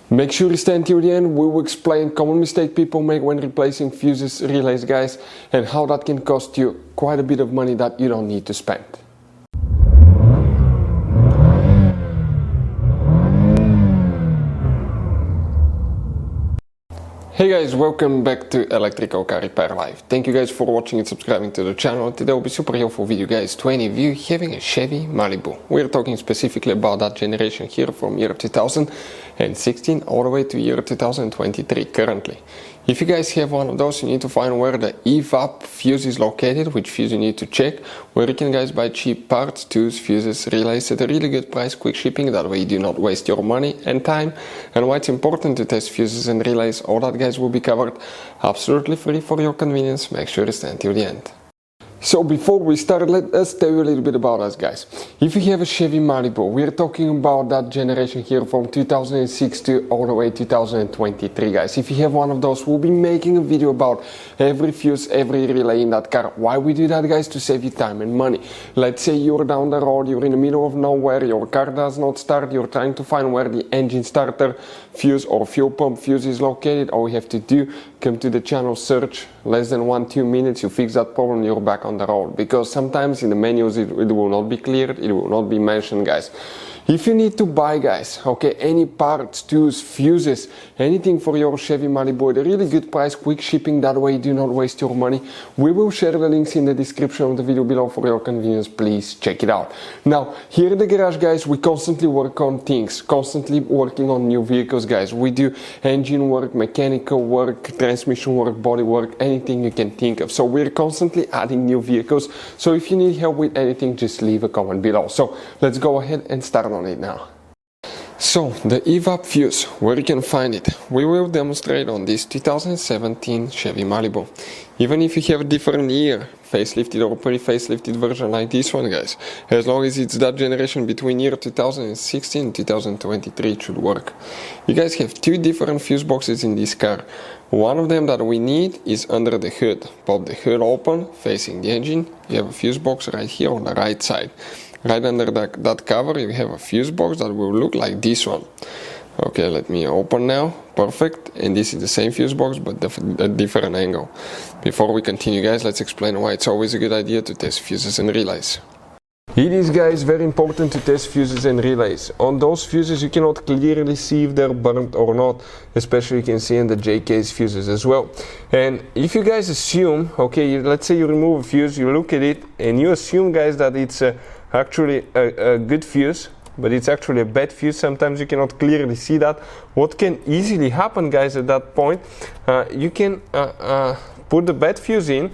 Make sure you stay until the end. We will explain common mistake people make when replacing fuses, relays, guys, and how that can cost you quite a bit of money that you don't need to spend. Hey guys, welcome back to Electrical Car Repair Live. Thank you guys for watching and subscribing to the channel. Today will be super helpful video, guys, to any of you having a Chevy Malibu. We're talking specifically about that generation here from year 2016 all the way to year 2023 currently. If you guys have one of those, you need to find where the EVAP fuse is located, which fuse you need to check, where you can guys buy cheap parts, tools, fuses, relays at a really good price, quick shipping, that way you do not waste your money and time, and why it's important to test fuses and relays. All that, guys, will be covered absolutely free for your convenience. Make sure to stay until the end. So before we start, let us tell you a little bit about us, guys. If you have a Chevy Malibu, we're talking about that generation here from 2006 to all the way 2023, guys. If you have one of those, we'll be making a video about every fuse, every relay in that car. Why we do that, guys? To save you time and money. Let's say you're down the road, you're in the middle of nowhere, your car does not start, you're trying to find where the engine starter fuse or fuel pump fuse is located. All you have to do, come to the channel, search, less than 1-2 minutes, you fix that problem, you're back on the road. Because sometimes in the menus it will not be cleared, it will not be mentioned, guys. If you need to buy, guys, okay, any parts, tools, fuses, anything for your Chevy Malibu at a really good price, quick shipping, that way you do not waste your money, we will share the links in the description of the video below for your convenience. Please check it out. Now, here in the garage, guys, we constantly work on things, constantly working on new vehicles, guys. We do engine work, mechanical work, transmission work, body work, anything you can think of. So we're constantly adding new vehicles. So if you need help with anything, just leave a comment below. So let's go ahead and start on it now. So the EVAP fuse, where you can find it, we will demonstrate on this 2017 Chevy Malibu. Even if you have a different year, facelifted or pre-facelifted version like this one, guys, as long as it's that generation between year 2016 and 2023, it should work. You guys have two different fuse boxes in this car. One of them that we need is under the hood. Pop the hood open, facing the engine, you have a fuse box right here on the right side. Right under that cover you have a fuse box that will look like this one. Okay, let me open now. Perfect. And this is the same fuse box but a different angle. Before we continue, guys, let's explain why it's always a good idea to test fuses and relays. It is, guys, very important to test fuses and relays. On those fuses you cannot clearly see if they're burnt or not, especially you can see in the J-case fuses as well. And if you guys assume, okay, let's say you remove a fuse, you look at it and you assume, guys, that it's actually a good fuse, but it's actually a bad fuse. Sometimes you cannot clearly see that. What can easily happen, guys, at that point, you can put the bad fuse in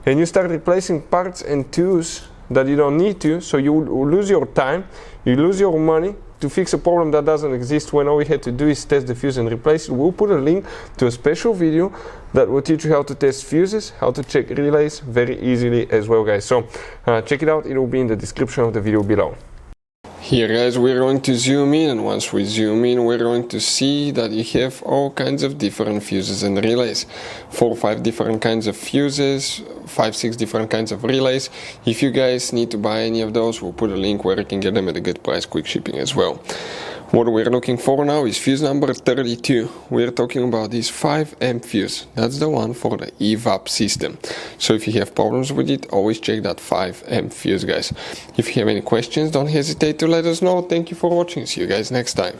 and you start replacing parts and tools that you don't need to, so you lose your time, you lose your money to fix a problem that doesn't exist, when all we had to do is test the fuse and replace it. We'll put a link to a special video that will teach you how to test fuses, how to check relays very easily as well, guys. So check it out, it will be in the description of the video below. Here, guys, we're going to zoom in, and once we zoom in, we're going to see that you have all kinds of different fuses and relays. 4 or 5 different kinds of fuses, 5-6 different kinds of relays. If you guys need to buy any of those, we'll put a link where you can get them at a good price, quick shipping as well. What we're looking for now is fuse number 32. We're talking about this 5 amp fuse. That's the one for the EVAP system. So if you have problems with it, always check that 5 amp fuse, guys. If you have any questions, don't hesitate to let us know. Thank you for watching. See you guys next time.